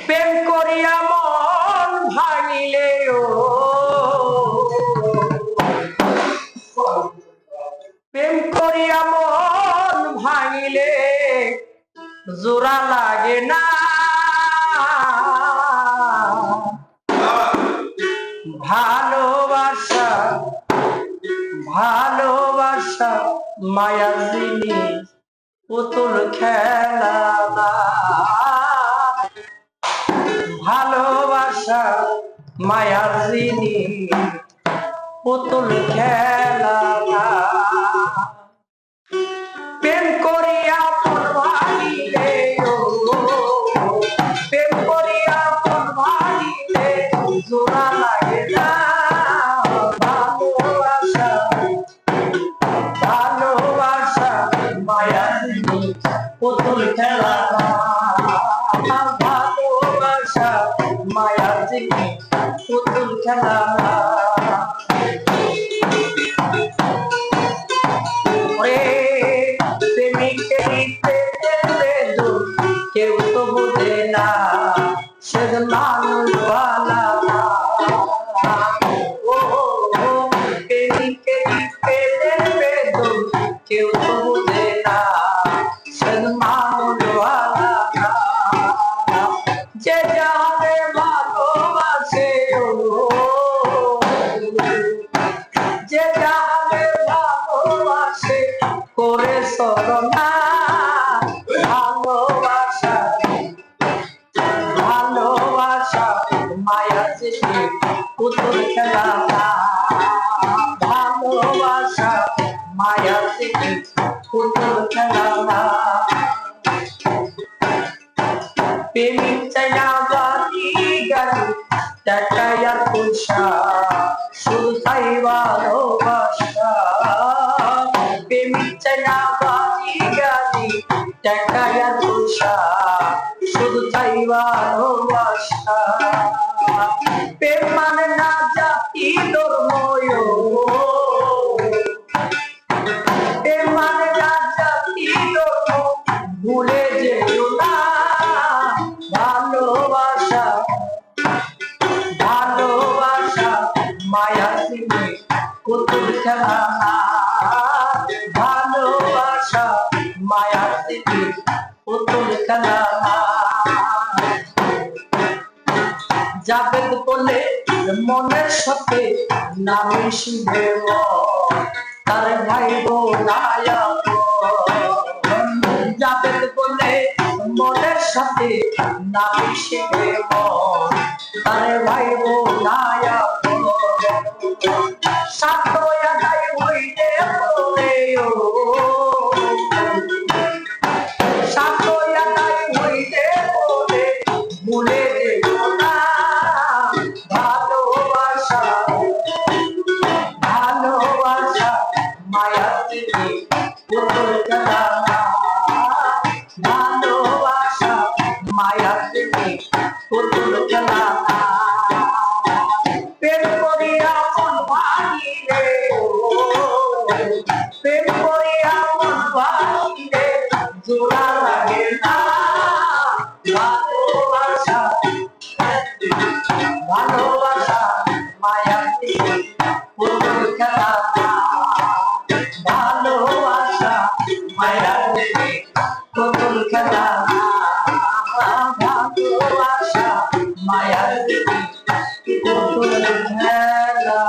প্রেম করিয়া মন ভাঙিলে প্রেম করিয়া মন ভাঙিলে জোড়া লাগে না, ভালোবাসা ভালোবাসা মায়ার জিনিস, পুতুল খেলা না। ভালোবাসা মায়ার জিনিস, পুতুল খেলা না। প্রেম করিয়া মন ভাঙিলে প্রেম করিয়া মন ভাঙিলে জোড়া লাগে না, ভালোবাসা ভালোবাসা মায়ার জিনিস, পুতুল খেলা না। ভালোবাসা মায়ার জিনিস, পুতুল খেলা না। কেউ তো বোঝে না সে মানুষ ভালা না। কেউ তো বোঝে না সে মানুষ ভালা না। যে যাবে ভালোবাসে যে যাবে ভালোবাসে করে সরনা। ভালোবাসা ভালোবাসা মায়ার জিনিস, পুতুল খেলা না। ভালোবাসা মায়ার জিনিস, পুতুল খেলা না। প্রেমিক চাই না বাড়ি গাড়ি টাকা আর পয়সা, শুধু চাই ভালোবাসা। প্রেমিক চাই না বাড়ি গাড়ি টাকা আর পয়সা, শুধু চাই ভালোবাসা। প্রেম মানে না জাতি ধর্ম, প্রেম মানে না জাতি ধর্ম, ভুলে যেও না। ভালোবাসা ভালোবাসা মায়ার জিনিস, পুতুল খেলা না। ভালোবাসা মায়ার জিনিস, পুতুল খেলা না। যাবে বলে মনের সাথে না মিশিবে তার ভাই বোনায়া। যাবে বলে মনের সাথে না মিশিবে তার ভাই বোনায়া। সাতয়া গাই হইতে বলে সাতয়া গাই হইতে বলে ভুলে যেও না। ভালোবাসা ভালোবাসা মায়ার জিনিস, পুতুল খেলা না। ভালোবাসা মায়ার জিনিস, পুতুল খেলা না। প্রেম করিয়া মন ভাঙিলে প্রেম করিয়া মন ভাঙিলে জোড়া লাগে না। ভালোবাসা ভালোবাসা মায়ার জিনিস, পুতুল খেলা না। ভালোবাসা মায়ার জিনিস, পুতুল খেলা না। ভালোবাসা মায়ার জিনিস, পুতুল খেলা না।